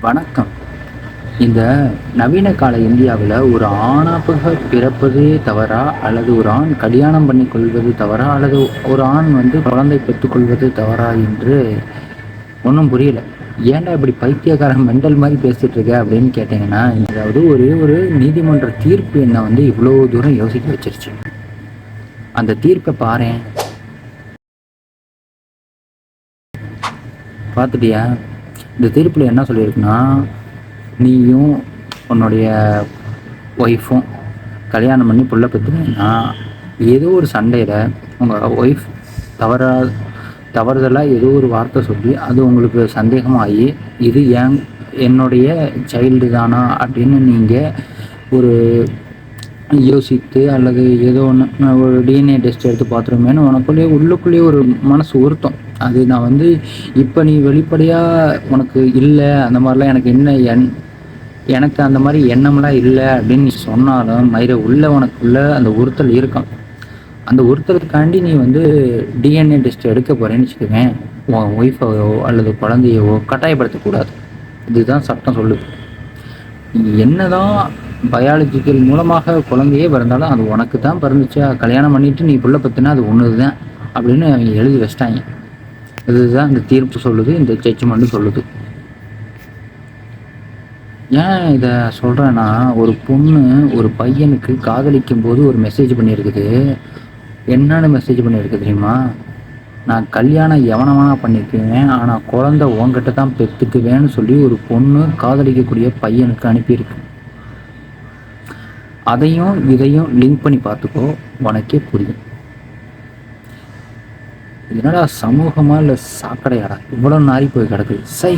வணக்கம். இந்த நவீன கால இந்தியாவில் ஒரு ஆணாக பிறப்பதே தவறா, அல்லது ஒரு ஆண் கல்யாணம் பண்ணி கொள்வது தவறா, அல்லது ஒரு ஆண் குழந்தை பெற்றுக்கொள்வது தவறா என்று ஒன்றும் புரியல. ஏன்டா இப்படி பைத்தியக்காரன் மெண்டல் மாதிரி பேசிட்டு இருக்க அப்படின்னு கேட்டிங்கன்னா, அதாவது ஒரே ஒரு நீதிமன்ற தீர்ப்பு என்னை இவ்வளோ தூரம் யோசிக்க வச்சிருச்சு. அந்த தீர்ப்பை பாரேன். பார்த்துட்டியா? இந்த தீர்ப்பில் என்ன சொல்லியிருக்குன்னா, நீயும் உன்னுடைய ஒய்ஃபும் கல்யாணம் பண்ணி புள்ள பெற்றுனீங்கன்னா, ஏதோ ஒரு சண்டையில் உங்கள் ஒய்ஃப் தவறுதலாக ஏதோ ஒரு வார்த்தை சொல்லி அது உங்களுக்கு சந்தேகமாகி இது என்னுடைய சைல்டு தானா அப்படின்னு நீங்கள் ஒரு யோசித்து, அல்லது ஏதோ ஒன்று ஒரு டிஎன்ஏ டெஸ்ட் எடுத்து பார்த்துருமேன்னு உள்ளுக்குள்ளேயே ஒரு மனசு உறுத்தம். அது நான் இப்போ நீ வெளிப்படையாக உனக்கு இல்லை அந்த மாதிரிலாம் எனக்கு அந்த மாதிரி எண்ணம்லாம் இல்லை அப்படின்னு நீ சொன்னாலும் உனக்குள்ள அந்த உறுத்தல் இருக்கும். அந்த உறுத்தலுக்காண்டி நீ டிஎன்ஏ டெஸ்ட் எடுக்க போகிறேன்னு வச்சுக்கோங்க, உன் ஒய்ஃபையோ அல்லது குழந்தையவோ கட்டாயப்படுத்தக்கூடாது. இதுதான் சட்டம் சொல்லுது. நீ என்னதான் பயாலஜிக்கல் மூலமாக குழந்தையே பிறந்தாலும் அது உனக்கு தான் பிறந்துச்சா, கல்யாணம் பண்ணிவிட்டு நீ புள்ள பற்றினா அது ஒன்று தான் அப்படின்னு அவங்க எழுதி வச்சிட்டாங்க. இதுதான் இந்த தீர்ப்பு சொல்லுது, இந்த ஜட்ஜ்மெண்ட்டு சொல்லுது. ஏன் இதை சொல்கிறேன்னா, ஒரு பொண்ணு ஒரு பையனுக்கு காதலிக்கும் போது ஒரு மெசேஜ் பண்ணியிருக்குது. என்னென்னு மெசேஜ் பண்ணியிருக்கு தெரியுமா? நான் கல்யாணம் எவனவனா பண்ணிக்குவேன், ஆனால் குழந்தை உங்ககிட்ட தான் பெற்றுக்குவேன்னு சொல்லி ஒரு பொண்ணு காதலிக்கக்கூடிய பையனுக்கு அனுப்பியிருக்கு. அதையும் இதையும் லிங்க் பண்ணி பார்த்துக்கோ, உனக்கே புரியும். என்னடா சமூகமா இல்லை சாக்கடையாடா இவ்வளவு நாரி போய் கிடக்குது. சை,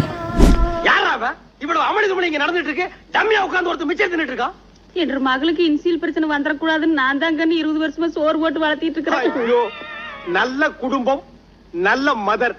இவ்வளவு அமளிதுமளி இங்க நடந்துட்டு இருக்கு. டம்மியா உட்கார்ந்து ஒருத்தர் மிச்சம் தின்னுட்டு இருக்கா. என்ற மகளுக்கு இன்சியல் பிரச்சனை வந்துடக்கூடாதுன்னு நான் தான் 20 வருஷமா சோறு போட்டு வளர்த்திட்டு இருக்கிறேன். நல்ல குடும்பம், நல்ல மதர்.